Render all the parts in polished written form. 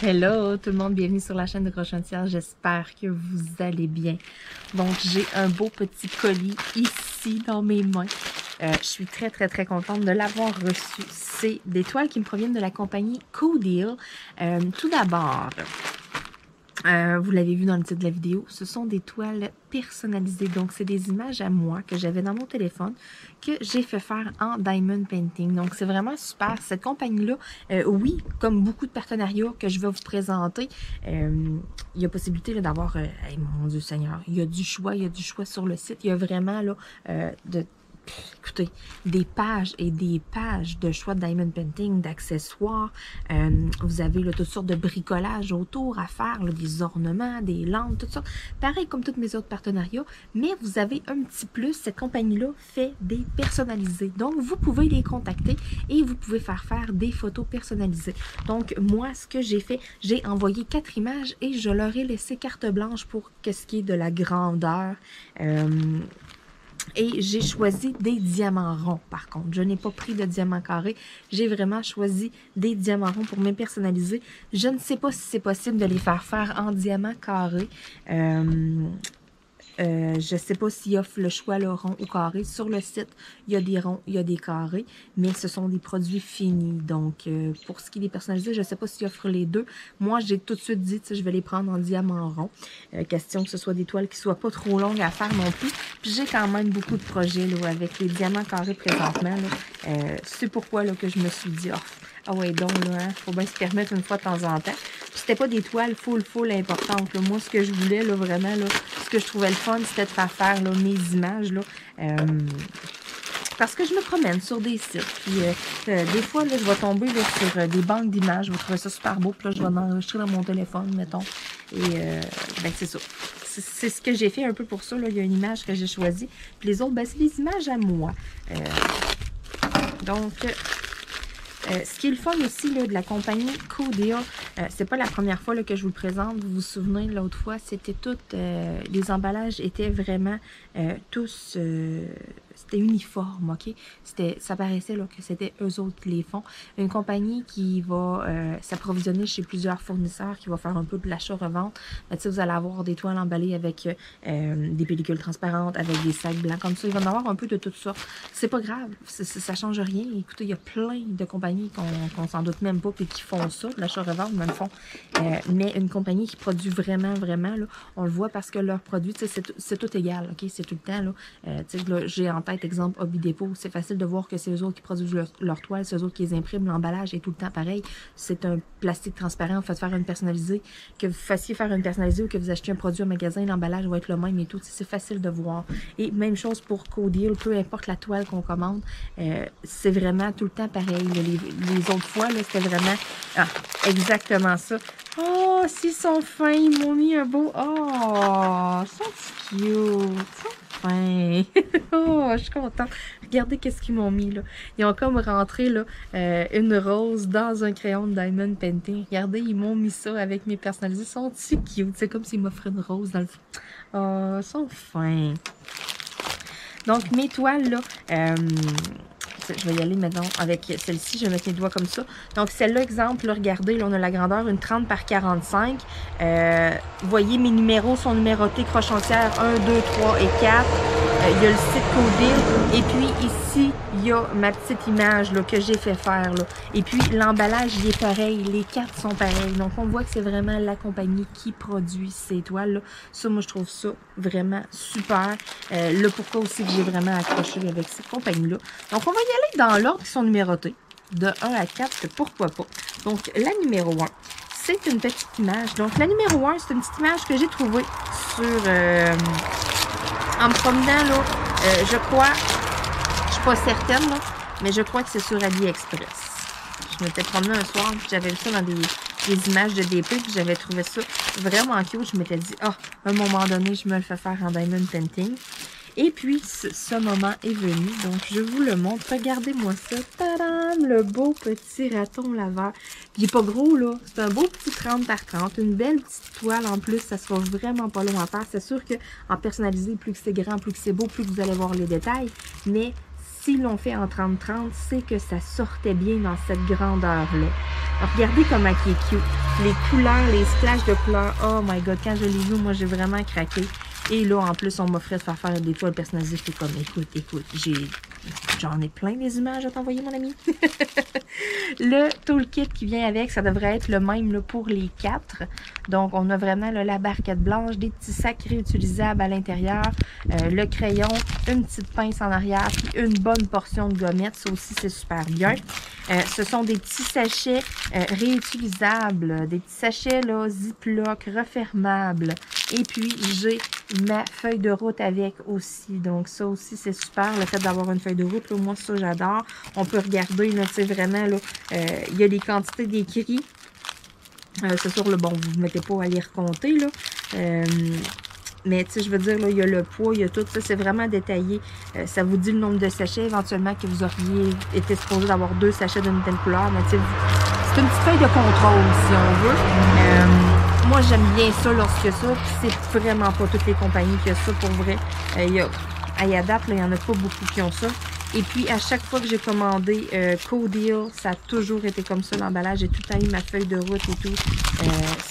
Hello tout le monde, bienvenue sur la chaîne de Croche Entière, j'espère que vous allez bien. Donc j'ai un beau petit colis ici dans mes mains. Je suis très contente de l'avoir reçu. C'est des toiles qui me proviennent de la compagnie Codeal. Tout d'abord, vous l'avez vu dans le titre de la vidéo, ce sont des toiles personnalisées. Donc, c'est des images à moi que j'avais dans mon téléphone que j'ai fait faire en Diamond Painting. Donc, c'est vraiment super. Cette compagnie-là, oui, comme beaucoup de partenariats que je vais vous présenter, il y a possibilité d'avoir, mon Dieu Seigneur, il y a du choix sur le site. Il y a vraiment là, écoutez, des pages et des pages de choix de Diamond Painting, d'accessoires. Vous avez là, toutes sortes de bricolage autour à faire, là, des ornements, des lampes, tout ça. Pareil comme tous mes autres partenariats, mais vous avez un petit plus. Cette compagnie-là fait des personnalisés. Donc, vous pouvez les contacter et vous pouvez faire des photos personnalisées. Donc, moi, ce que j'ai fait, j'ai envoyé 4 images et je leur ai laissé carte blanche pour ce qui est de la grandeur. Et j'ai choisi des diamants ronds, par contre. Je n'ai pas pris de diamants carrés. J'ai vraiment choisi des diamants ronds pour me personnaliser. Je ne sais pas si c'est possible de les faire en diamants carrés. Je ne sais pas s'ils offrent le choix le rond ou carré. Sur le site, il y a des ronds, il y a des carrés, mais ce sont des produits finis. Donc, pour ce qui est des personnalisés, je ne sais pas s'ils offrent les deux. Moi, j'ai tout de suite dit que je vais les prendre en diamant rond. Question que ce soit des toiles qui ne soient pas trop longues à faire non plus. Puis j'ai quand même beaucoup de projets là, avec les diamants carrés présentement. C'est pourquoi là, que je me suis dit, ah ouais, donc là, hein, faut bien se permettre une fois de temps en temps. C'était pas des toiles full importantes. Là. Moi, ce que je voulais, là, vraiment, là, ce que je trouvais le fun, c'était de faire là, mes images. Là, parce que je me promène sur des sites. Puis des fois, là, je vais tomber là, sur des banques d'images. Je vais trouver ça super beau. Puis là, je vais l'enregistrer dans mon téléphone, mettons. Et ben, c'est ça. C'est ce que j'ai fait un peu pour ça. Là. Il y a une image que j'ai choisie. Puis les autres, ben, c'est des images à moi. Donc... ce qui est le fun aussi là, de la compagnie Codeal, c'est pas la première fois là, que je vous le présente. Vous vous souvenez, l'autre fois, c'était toutes... les emballages étaient vraiment tous... c'était uniforme, OK? Ça paraissait là, que c'était eux autres qui les font. Une compagnie qui va s'approvisionner chez plusieurs fournisseurs, qui va faire un peu de l'achat-revente. Vous allez avoir des toiles emballées avec des pellicules transparentes, avec des sacs blancs comme ça. Il va y en avoir un peu de tout ça. C'est pas grave, ça change rien. Écoutez, il y a plein de compagnies qu'on s'en doute même pas et qui font ça, de l'achat-revente, même font. Mais une compagnie qui produit vraiment, là, on le voit parce que leurs produits, c'est tout égal, OK? C'est tout le temps, là. J'ai en tête, exemple, Hobby Depot. C'est facile de voir que c'est eux autres qui produisent leur toile, c'est eux autres qui les impriment. L'emballage est tout le temps pareil. C'est un plastique transparent. Faites faire une personnalisée. Que vous fassiez faire une personnalisée ou que vous achetiez un produit au magasin, l'emballage va être le même et tout. C'est facile de voir. Et même chose pour Codeal, peu importe la toile qu'on commande, c'est vraiment tout le temps pareil. Les autres fois, c'était vraiment exactement ça. Oh, s'ils sont fins, ils m'ont mis un beau... Oh, ils sont cute, ils sont fins. Oh, je suis contente. Regardez qu'est-ce qu'ils m'ont mis, là. Ils ont comme rentré, là, une rose dans un crayon de Diamond Painting. Regardez, ils m'ont mis ça avec mes personnalisés. Ils sont-ils cute? C'est comme s'ils m'offraient une rose dans le... Oh, ils sont fins. Donc, mes toiles, là... je vais y aller maintenant avec celle-ci. Je vais mettre mes doigts comme ça. Donc, celle-là, exemple, là, regardez, là, on a la grandeur, une 30 par 45. Vous voyez, mes numéros sont numérotés Croche Entière 1, 2, 3 et 4. Il y a le site Codeal. Et puis, ici, il y a ma petite image là, que j'ai fait faire. Là. Et puis, l'emballage, il est pareil. Les cartes sont pareilles. Donc, on voit que c'est vraiment la compagnie qui produit ces toiles-là. Ça, moi, je trouve ça vraiment super. Là, pourquoi aussi que j'ai vraiment accroché avec cette compagnie-là. Donc, on va y aller dans l'ordre qui sont numérotés. De 1 à 4, pourquoi pas. Donc, la numéro 1, c'est une petite image. Donc, la numéro 1, c'est une petite image que j'ai trouvée sur... en me promenant, là, je crois... Je suis pas certaine, là, mais je crois que c'est sur AliExpress. Je m'étais promenée un soir, puis j'avais vu ça dans des images de DP, puis j'avais trouvé ça vraiment cute. Je m'étais dit, à un moment donné, je me le fais faire en Diamond Painting. Et puis, ce moment est venu, donc je vous le montre. Regardez-moi ça. Tadam! Le beau petit raton laveur. Puis, il n'est pas gros, là. C'est un beau petit 30 par 30. Une belle petite toile en plus. Ça sera vraiment pas long à faire. C'est sûr qu'en personnalisé, plus que c'est grand, plus que c'est beau, plus que vous allez voir les détails. Mais s'ils l'ont fait en 30-30, c'est que ça sortait bien dans cette grandeur-là. Regardez comment il est cute. Les couleurs, les splashes de couleurs. Oh my god, quand je l'ai vu, moi j'ai vraiment craqué. Et là, en plus, on m'offrait de faire des toiles personnalisées. J'étais comme, écoute, j'en ai plein des images à t'envoyer, mon ami. Le toolkit qui vient avec, ça devrait être le même là, pour les 4. Donc, on a vraiment là, la barquette blanche, des petits sacs réutilisables à l'intérieur, le crayon, une petite pince en arrière, puis une bonne portion de gommettes. Ça aussi, c'est super bien. Ce sont des petits sachets réutilisables, des petits sachets là, Ziploc, refermables. Et puis, j'ai ma feuille de route avec aussi. Donc, ça aussi, c'est super. Le fait d'avoir une feuille de route, là, moi, ça, j'adore. On peut regarder, là, tu sais, vraiment, là, il y a les quantités d'écrits. C'est sûr, là, bon, vous ne mettez pas à les recompter, là. Mais, tu sais, je veux dire, là, il y a le poids, il y a tout ça. C'est vraiment détaillé. Ça vous dit le nombre de sachets, éventuellement, que vous auriez été supposé d'avoir 2 sachets d'une telle couleur. Mais, tu sais, c'est une petite feuille de contrôle, si on veut. Moi, j'aime bien ça lorsque ça. Puis, c'est vraiment pas toutes les compagnies qui ont ça, pour vrai. À date, il n'y en a pas beaucoup qui ont ça. Et puis, à chaque fois que j'ai commandé Co-Deal, ça a toujours été comme ça, l'emballage. J'ai tout le temps eu ma feuille de route et tout.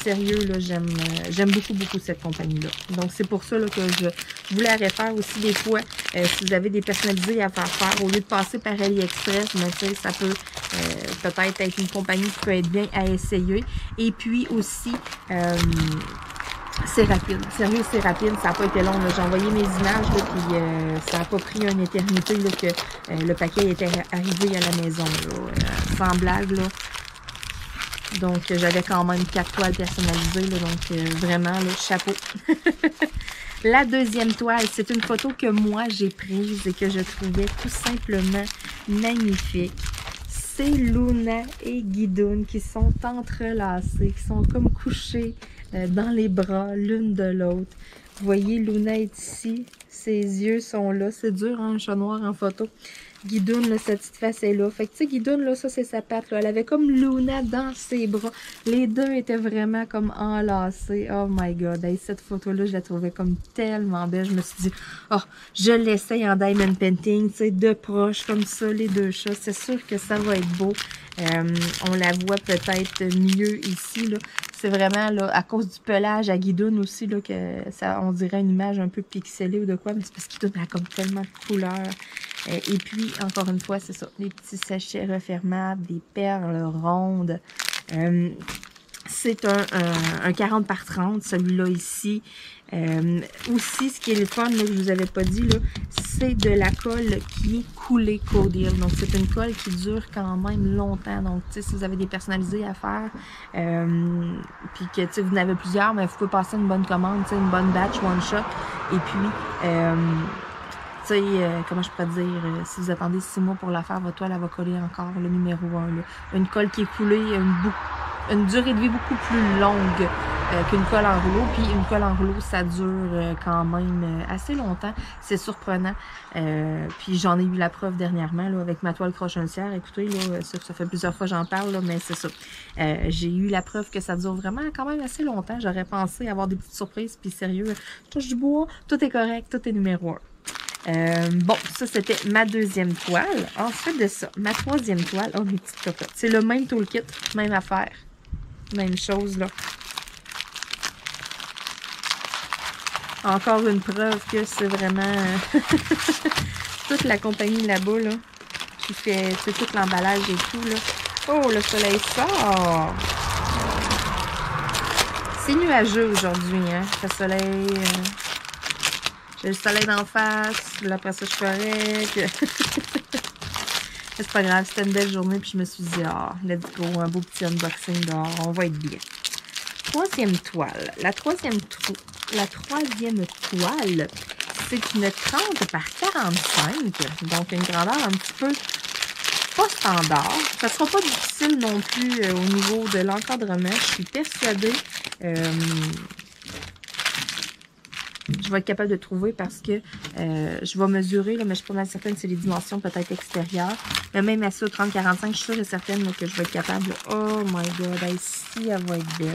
Sérieux, là, j'aime beaucoup cette compagnie-là. Donc, c'est pour ça là, que je voulais refaire aussi des fois, si vous avez des personnalisés à faire, au lieu de passer par AliExpress, mais tu sais, ça peut peut-être être une compagnie qui peut être bien à essayer. Et puis aussi... c'est rapide. Sérieux, c'est rapide. Ça n'a pas été long. J'ai envoyé mes images, là, puis ça n'a pas pris une éternité là, que le paquet était arrivé à la maison. Là, sans blague. Là. Donc, j'avais quand même 4 toiles personnalisées. Là, donc, vraiment, là, chapeau. La deuxième toile, c'est une photo que moi, j'ai prise et que je trouvais tout simplement magnifique. C'est Luna et Guidoune qui sont entrelacés, qui sont comme couchés dans les bras l'une de l'autre. Vous voyez, Luna est ici, ses yeux sont là. C'est dur, hein, un chat noir en photo. Guidoune, là, sa petite face est là. Fait que, tu sais, Guidoune, là, ça, c'est sa patte, là. Elle avait comme Luna dans ses bras. Les deux étaient vraiment comme enlacés. Oh my God. Hey, cette photo-là, je la trouvais comme tellement belle. Je me suis dit, oh, je l'essaye en diamond painting, tu sais, de proche, comme ça, les deux chats. C'est sûr que ça va être beau. On la voit peut-être mieux ici, là. C'est vraiment, là, à cause du pelage à Guidoune aussi, là, que ça, on dirait une image un peu pixelée ou de quoi, mais c'est parce qu'il a comme tellement de couleurs. Et puis, encore une fois, c'est ça, les petits sachets refermables, des perles rondes. C'est un 40 par 30, celui-là ici. Aussi, ce qui est le fun, là, que je vous avais pas dit, c'est de la colle qui est coulée Co-Deal. Donc, c'est une colle qui dure quand même longtemps. Donc, tu sais, si vous avez des personnalisés à faire, puis que, tu sais, vous en avez plusieurs, mais vous pouvez passer une bonne commande, tu sais, une bonne batch, one shot. Et puis, tu sais, comment je pourrais dire, si vous attendez 6 mois pour la faire, votre toile, elle va coller encore le numéro 1. Là. Une colle qui est coulée, une durée de vie beaucoup plus longue qu'une colle en rouleau. Puis une colle en rouleau, ça dure quand même assez longtemps. C'est surprenant. Puis j'en ai eu la preuve dernièrement là, avec ma toile croche-un-tiers. Écoutez, là, ça fait plusieurs fois que j'en parle, là, mais c'est ça. J'ai eu la preuve que ça dure vraiment quand même assez longtemps. J'aurais pensé avoir des petites surprises. Puis sérieux, je touche du bois, tout est correct, tout est numéro 1. Bon, ça c'était ma deuxième toile. Ensuite de ça, ma troisième toile. Oh, mes petites cocottes. C'est le même toolkit, même affaire. Même chose, là. Encore une preuve que c'est vraiment toute la compagnie là-bas, là, qui fait tout l'emballage et tout, là. Oh, le soleil sort! C'est nuageux aujourd'hui, hein. Le soleil... J'ai le soleil d'en face, là, après ça, je suis correct. C'est pas grave, c'était une belle journée, puis je me suis dit, ah, let's go, un beau petit unboxing dehors, on va être bien. Troisième toile. La troisième toile, c'est une 30 par 45, donc une grandeur un petit peu pas standard. Ça sera pas difficile non plus au niveau de l'encadrement, je suis persuadée. Je vais être capable de trouver parce que je vais mesurer, là, mais je suis pas mal certaine que c'est les dimensions peut-être extérieures. Mais même à ça, 30-45, je suis sûre et certaine là, que je vais être capable. Là. Oh my God, ici, elle va être belle.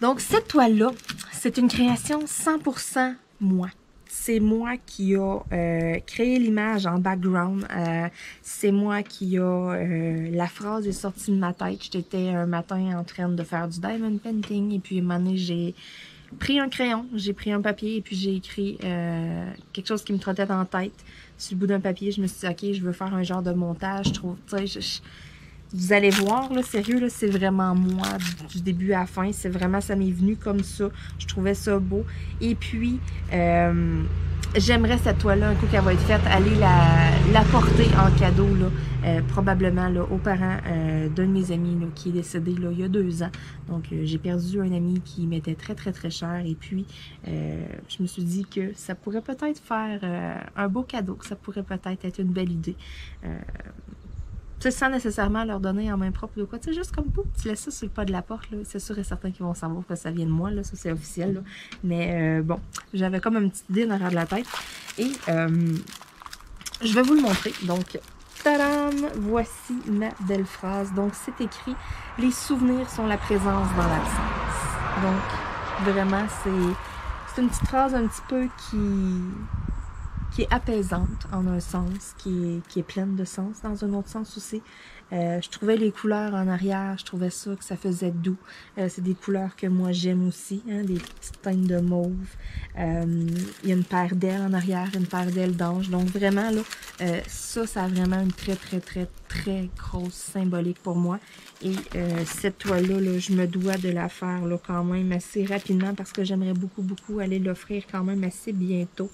Donc, cette toile-là, c'est une création 100% moi. c'est moi qui a créé l'image en background. C'est moi qui a... la phrase est sortie de ma tête. J'étais un matin en train de faire du diamond painting et puis à un moment donné, j'ai pris un crayon, j'ai pris un papier et puis j'ai écrit quelque chose qui me trottait dans la tête. Sur le bout d'un papier, je me suis dit, ok, je veux faire un genre de montage. Je trouve, tu sais, vous allez voir, là, sérieux, là, c'est vraiment moi, du début à la fin. C'est vraiment, ça m'est venu comme ça. Je trouvais ça beau. Et puis, j'aimerais cette toile-là, un coup qu'elle va être faite, aller la porter en cadeau, là, probablement là, aux parents d'un de mes amis là, qui est décédé là, il y a 2 ans. Donc, j'ai perdu un ami qui m'était très, très, très cher. Et puis, je me suis dit que ça pourrait peut-être faire un beau cadeau, que ça pourrait peut-être être une belle idée. Sans nécessairement leur donner en main propre ou quoi. Tu sais, juste comme vous, tu laisses ça sur le pas de la porte. C'est sûr et certain qu'ils vont savoir que ça vient de moi. Là, ça, c'est officiel. Là. Mais bon, j'avais comme une petite idée derrière de la tête. Et je vais vous le montrer. Donc, tadam! Voici ma belle phrase. Donc, c'est écrit « Les souvenirs sont la présence dans l'absence ». Donc, vraiment, c'est une petite phrase un petit peu qui est apaisante en un sens, qui est pleine de sens dans un autre sens aussi. Je trouvais les couleurs en arrière, je trouvais ça que ça faisait doux. C'est des couleurs que moi j'aime aussi, hein, des petites teintes de mauve. Il y a une paire d'ailes en arrière, une paire d'ailes d'ange. Donc vraiment, là, ça a vraiment une très, très, très, très grosse symbolique pour moi. Et cette toile-là, là, je me dois de la faire là, quand même assez rapidement parce que j'aimerais beaucoup, beaucoup aller l'offrir quand même assez bientôt.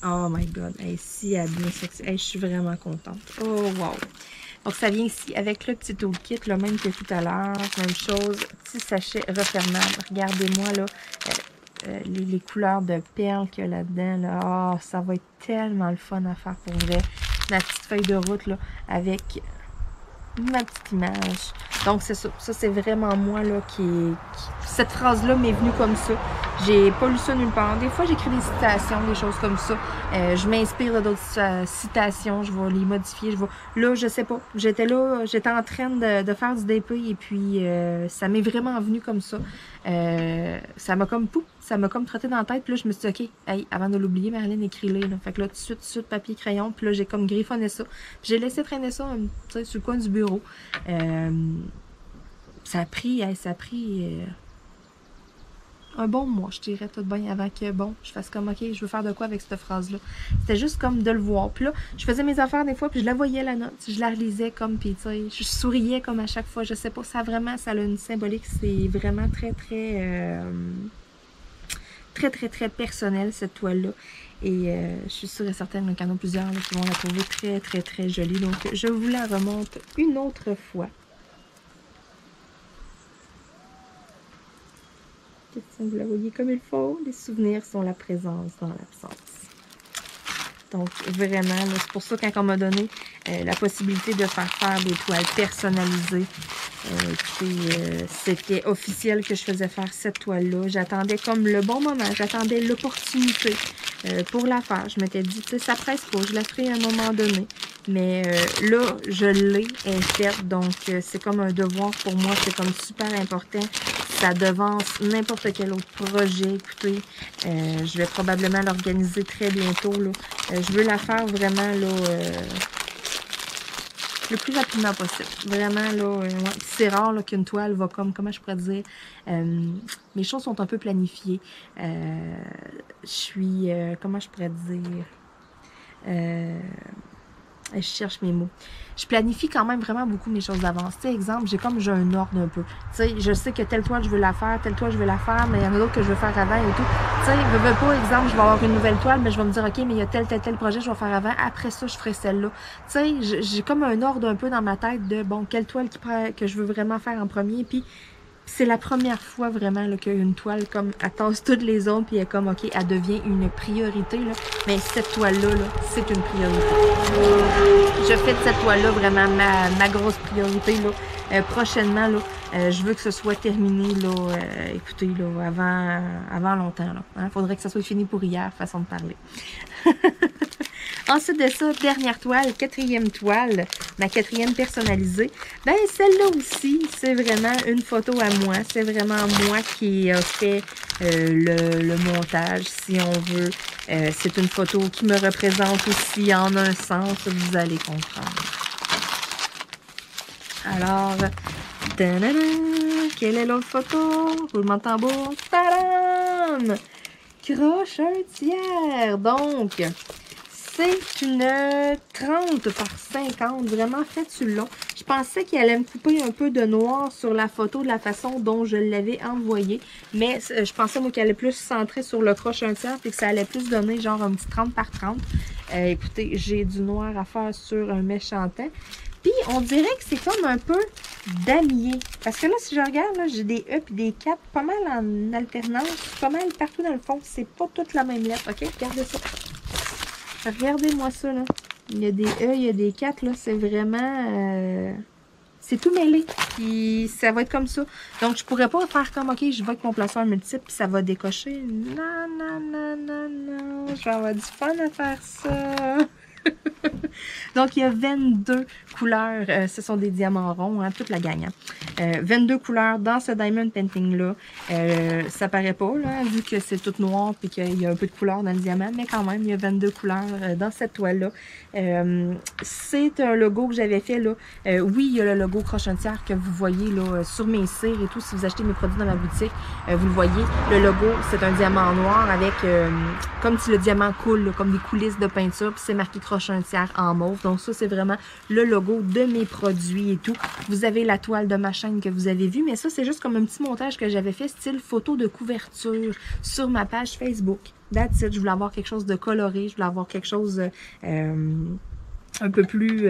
Oh my god, hey, si elle bien sexy, hey, je suis vraiment contente. Oh wow! Donc ça vient ici avec le petit toolkit, le même que tout à l'heure, même chose, petit sachet refermable. Regardez-moi là, les couleurs de perles qu'il y a là-dedans. Là. Oh, ça va être tellement le fun à faire pour vrai. Ma petite feuille de route là, avec ma petite image. Donc c'est ça. Ça c'est vraiment moi là cette phrase-là m'est venue comme ça. J'ai pas lu ça nulle part. Des fois j'écris des citations, des choses comme ça. Je m'inspire d'autres citations, je vais les modifier. Là, je sais pas. J'étais là, j'étais en train de faire du DP et puis ça m'est vraiment venu comme ça. Ça m'a comme trotté dans la tête. Puis là, je me suis dit, OK, hey, avant de l'oublier, Marilyn, écris-les. Fait que là, tout de suite, papier, crayon. Puis là, j'ai comme griffonné ça. J'ai laissé traîner ça sur le coin du bureau. Ça a pris un bon mois, je dirais, tout bien, avant que, bon, je fasse comme, OK, je veux faire de quoi avec cette phrase-là. C'était juste comme de le voir. Puis là, je faisais mes affaires des fois, puis je la voyais, la note. Je la relisais comme, puis tu sais, je souriais comme à chaque fois. Je sais pas, ça a une symbolique. C'est vraiment très, très... très, très, très personnel, cette toile-là. Et je suis sûre et certaine qu'il y en a plusieurs là, qui vont la trouver très, très, très jolie. Donc, je vous la remonte une autre fois. Si vous la voyez comme il faut, les souvenirs sont la présence dans l'absence. Donc, vraiment, c'est pour ça quand on m'a donné la possibilité de faire des toiles personnalisées, c'était officiel que je faisais faire cette toile-là. J'attendais comme le bon moment, j'attendais l'opportunité pour la faire. Je m'étais dit, tu sais, ça presse pas, je la ferai à un moment donné. Mais là, je l'ai, elle est faite, donc c'est comme un devoir pour moi, c'est comme super important. Ça devance n'importe quel autre projet. Écoutez, je vais probablement l'organiser très bientôt. Là. Je veux la faire vraiment là, le plus rapidement possible. Vraiment, là, ouais, c'est rare qu'une toile va comme, comment je pourrais dire, mes choses sont un peu planifiées. Je suis, comment je pourrais dire, je cherche mes mots. Je planifie quand même vraiment beaucoup mes choses d'avance. Tu sais, exemple, j'ai un ordre un peu. Tu sais, je sais que telle toile, je veux la faire, telle toile, je veux la faire, mais il y en a d'autres que je veux faire avant et tout. Tu sais, veux pas, exemple, je vais avoir une nouvelle toile, mais je vais me dire, OK, mais il y a tel projet, je vais faire avant. Après ça, je ferai celle-là. Tu sais, j'ai comme un ordre un peu dans ma tête de, bon, quelle toile que je veux vraiment faire en premier, puis c'est la première fois vraiment qu'une toile comme elle tasse toutes les autres puis elle est comme OK, elle devient une priorité là. Mais cette toile-là, c'est une priorité. Je fais de cette toile-là vraiment ma grosse priorité là. Prochainement là, je veux que ce soit terminé là, écoutez là, avant longtemps là. Hein? Faudrait que ça soit fini pour hier, façon de parler. Ensuite de ça, dernière toile, 4e toile, ma 4e personnalisée. Ben, celle-là aussi, c'est vraiment une photo à moi. C'est vraiment moi qui a fait le montage, si on veut. C'est une photo qui me représente aussi en un sens, vous allez comprendre. Alors, tadam, quelle est l'autre photo? Roulement de tambour. Tadam! Croche un tiers. Donc, c'est une 30 par 50, vraiment faite sur le long. Je pensais qu'il allait me couper un peu de noir sur la photo de la façon dont je l'avais envoyé. Mais je pensais moi qu'elle allait plus centrer sur le croche un tiers et que ça allait plus donner genre un petit 30 par 30. Écoutez, j'ai du noir à faire sur un méchant temps. Puis, on dirait que c'est comme un peu damier. Parce que là, si je regarde, j'ai des E et des 4 pas mal en alternance. Pas mal partout dans le fond. C'est pas toute la même lettre. OK? Regardez ça. Regardez-moi ça, là. Il y a des E, il y a des 4, là. C'est vraiment... c'est tout mêlé. Puis, ça va être comme ça. Donc, je pourrais pas faire comme, OK, je vais avec mon placeur multiple, puis ça va décocher. Non, non, non, non, non. Je vais avoir du fun à faire ça. Donc, il y a 22 couleurs. Ce sont des diamants ronds, hein, toute la gagne. 22 couleurs dans ce Diamond Painting-là. Ça paraît pas, là, vu que c'est tout noir et qu'il y a un peu de couleur dans le diamant, mais quand même, il y a 22 couleurs dans cette toile-là. C'est un logo que j'avais fait, là. Oui, il y a le logo croche un tiers que vous voyez là, sur mes cires et tout. Si vous achetez mes produits dans ma boutique, vous le voyez. Le logo, c'est un diamant noir avec, comme si le diamant coule, là, comme des coulisses de peinture, puis c'est marqué croche un tiers en mauve. Donc ça, c'est vraiment le logo de mes produits et tout. Vous avez la toile de ma chaîne que vous avez vue, mais ça, c'est juste comme un petit montage que j'avais fait, style photo de couverture sur ma page Facebook. That's it. Je voulais avoir quelque chose de coloré, je voulais avoir quelque chose un peu plus,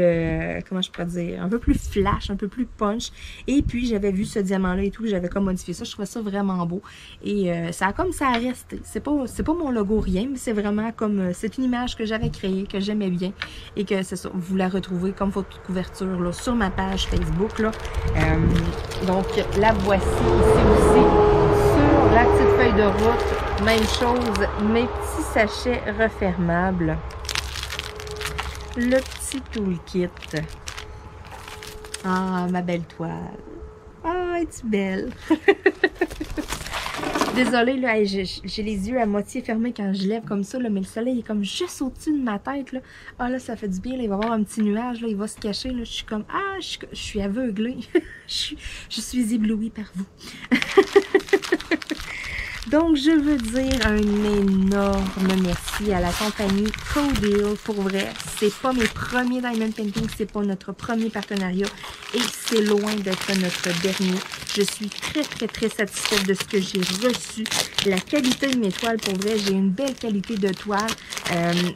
comment je pourrais dire, un peu plus flash, un peu plus punch. Et puis, j'avais vu ce diamant-là et tout, j'avais comme modifié ça. Je trouvais ça vraiment beau. Et ça a comme ça a resté. C'est pas mon logo rien, mais c'est vraiment comme, c'est une image que j'avais créée, que j'aimais bien. Et que c'est ça, vous la retrouvez comme photo de couverture là, sur ma page Facebook. Là. Donc, la voici ici aussi, sur la petite feuille de route. Même chose, mes petits sachets refermables. Le petit toolkit. Ah, ma belle toile. Ah, es-tu belle? Désolée, là, j'ai les yeux à moitié fermés quand je lève comme ça, là, mais le soleil est comme juste au-dessus de ma tête. Là. Ah, là, ça fait du bien. Là, il va y avoir un petit nuage. Là, il va se cacher. Là. Je suis comme, ah, je suis aveuglée. je suis éblouie par vous. Donc, je veux dire un énorme merci à la compagnie Codeal. Pour vrai, c'est pas mes premiers Diamond Painting, c'est pas notre premier partenariat et c'est loin d'être notre dernier. Je suis très satisfaite de ce que j'ai reçu. La qualité de mes toiles, pour vrai, j'ai une belle qualité de toile.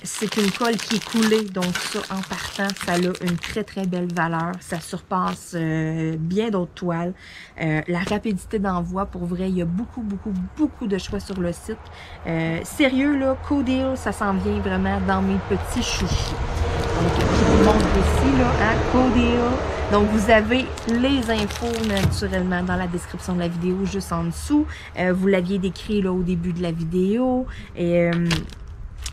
C'est une colle qui est coulée, donc ça, en partant, ça a une très belle valeur. Ça surpasse bien d'autres toiles. La rapidité d'envoi, pour vrai, il y a beaucoup de choix sur le site. Sérieux, là, Codeal, ça s'en vient vraiment dans mes petits chouchous. Donc, je vous montre ici, là, hein, Codeal. Donc, vous avez les infos, naturellement, dans la description de la vidéo, juste en dessous. Vous l'aviez décrit, là, au début de la vidéo. Et...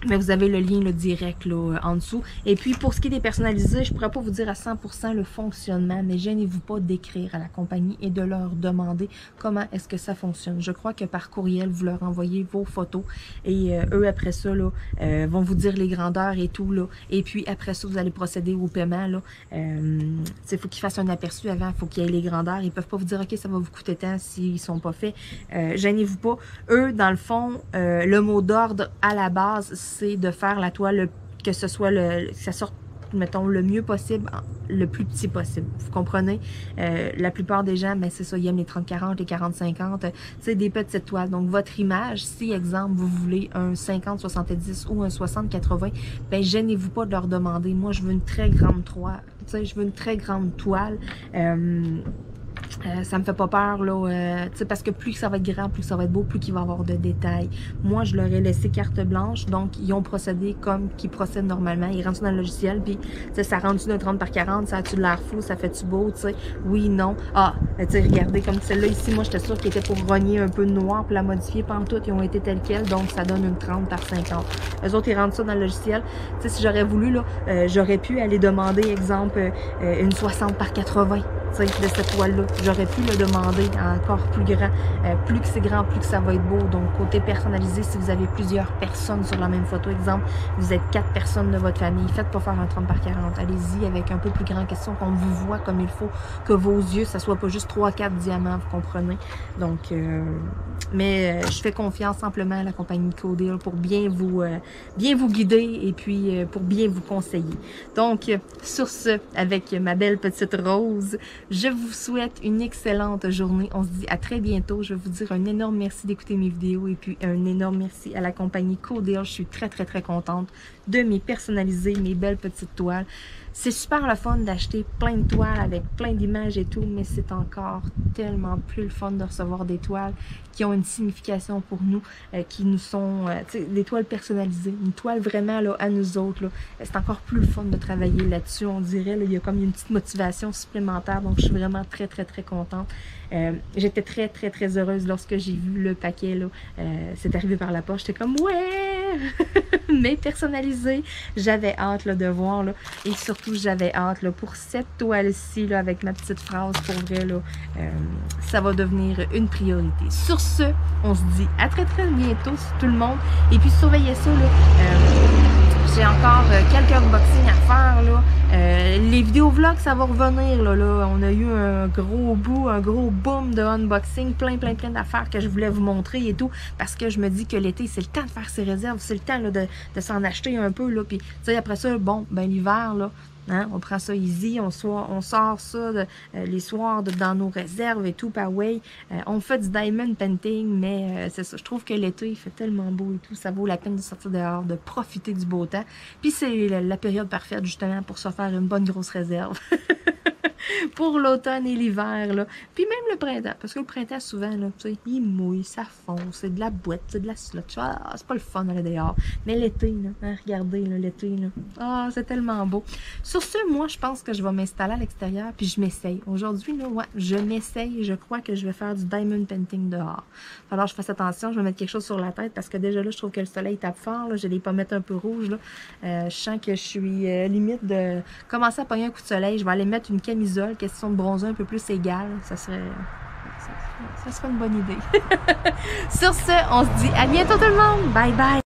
mais vous avez le lien là, direct là, en dessous. Et puis, pour ce qui est des personnalisés, je ne pourrais pas vous dire à 100% le fonctionnement, mais gênez-vous pas d'écrire à la compagnie et de leur demander comment est-ce que ça fonctionne. Je crois que par courriel, vous leur envoyez vos photos et eux, après ça, là, vont vous dire les grandeurs et tout. Là. Et puis, après ça, vous allez procéder au paiement. Il faut qu'ils fassent un aperçu avant, il faut qu'il y ait les grandeurs. Ils ne peuvent pas vous dire, OK, ça va vous coûter tant s'ils ne sont pas faits. Gênez-vous pas. Eux, dans le fond, le mot d'ordre à la base, c'est de faire la toile, que ce soit que ça sorte, mettons, le mieux possible, le plus petit possible. Vous comprenez? La plupart des gens, ben, c'est ça, ils aiment les 30-40, les 40-50, c'est des petites toiles. Donc, votre image, si, exemple, vous voulez un 50-70 ou un 60-80, ben, gênez-vous pas de leur demander. Moi, je veux une très grande toile. Tu sais, je veux une très grande toile. Ça me fait pas peur, là, parce que plus ça va être grand, plus ça va être beau, plus qu'il va y avoir de détails. Moi, je leur ai laissé carte blanche, donc ils ont procédé comme qu'ils procèdent normalement. Ils rentrent dans le logiciel, puis ça rentre-tu d'un 30 par 40, ça a-tu de l'air fou, ça fait-tu beau, tu sais? Oui, non. Ah, tu sais, regardez, comme celle-là ici, moi, j'étais sûre qu'elle était pour rogner un peu de noir, pour la modifier, pantoute, ils ont été telles quelles, donc ça donne une 30 par 50. Eux autres, ils rentrent ça dans le logiciel. Tu sais, si j'aurais voulu, là, j'aurais pu aller demander, exemple, une 60 par 80. De cette toile-là. J'aurais pu le demander encore plus grand. Plus que c'est grand, plus que ça va être beau. Donc, côté personnalisé, si vous avez plusieurs personnes sur la même photo, exemple, vous êtes 4 personnes de votre famille, faites pas faire un 30 par 40. Allez-y avec un peu plus grand question, qu'on vous voit comme il faut, que vos yeux, ça soit pas juste 3-4 diamants, vous comprenez. Donc, mais je fais confiance simplement à la compagnie Codeal pour bien vous guider et puis pour bien vous conseiller. Donc, sur ce, avec ma belle petite Rose, je vous souhaite une excellente journée. On se dit à très bientôt. Je vais vous dire un énorme merci d'écouter mes vidéos et puis un énorme merci à la compagnie Codeal. Je suis très, très, très contente de mes personnaliser mes belles petites toiles. C'est super le fun d'acheter plein de toiles avec plein d'images et tout, mais c'est encore tellement plus le fun de recevoir des toiles qui ont une signification pour nous, qui nous sont, des toiles personnalisées, une toile vraiment là, à nous autres. C'est encore plus le fun de travailler là-dessus, on dirait. Là, il y a comme une petite motivation supplémentaire, donc je suis vraiment très, très, très contente. J'étais très, très, très heureuse lorsque j'ai vu le paquet, là, c'est arrivé par la poste. J'étais comme, ouais! Mais personnalisé, j'avais hâte là, de voir, là, et surtout, j'avais hâte là, pour cette toile-ci, là, avec ma petite phrase, pour vrai, là, ça va devenir une priorité. Sur ce, on se dit à très, très bientôt, tout le monde, et puis surveillez ça, là, j'ai encore quelques unboxings à faire, là. Les vidéos vlogs, ça va revenir, là. On a eu un gros boom de unboxing, plein d'affaires que je voulais vous montrer et tout, parce que je me dis que l'été, c'est le temps de faire ses réserves, c'est le temps là, de s'en acheter un peu, là. Puis, tu sais, après ça, bon, ben l'hiver, là, hein, on prend ça easy, on sort ça les soirs dans nos réserves et tout, par way. On fait du diamond painting, mais c'est ça. Je trouve que l'été, il fait tellement beau et tout, ça vaut la peine de sortir dehors, de profiter du beau temps. Puis c'est la période parfaite, justement, pour se faire une bonne grosse réserve. Pour l'automne et l'hiver, là. Puis même le printemps, parce que le printemps, souvent, là, tu sais, il mouille, ça fond, c'est de la boîte, c'est de la slotch. Ah, c'est pas le fun d'aller dehors. Mais l'été, là, hein, regardez, là, l'été, là. Ah, c'est tellement beau. Sur ce, moi, je pense que je vais m'installer à l'extérieur, puis je m'essaye. Aujourd'hui, là, ouais, je m'essaye et je crois que je vais faire du diamond painting dehors. Alors, je fasse attention, je vais mettre quelque chose sur la tête, parce que déjà, là, je trouve que le soleil tape fort, là. Je vais les pommettes un peu rouges, là. Je sens que je suis limite de commencer à pogner un coup de soleil. Je vais aller mettre une camisole, question de bronzer un peu plus égale. Ça serait une bonne idée. Sur ce, on se dit à bientôt tout le monde. Bye bye.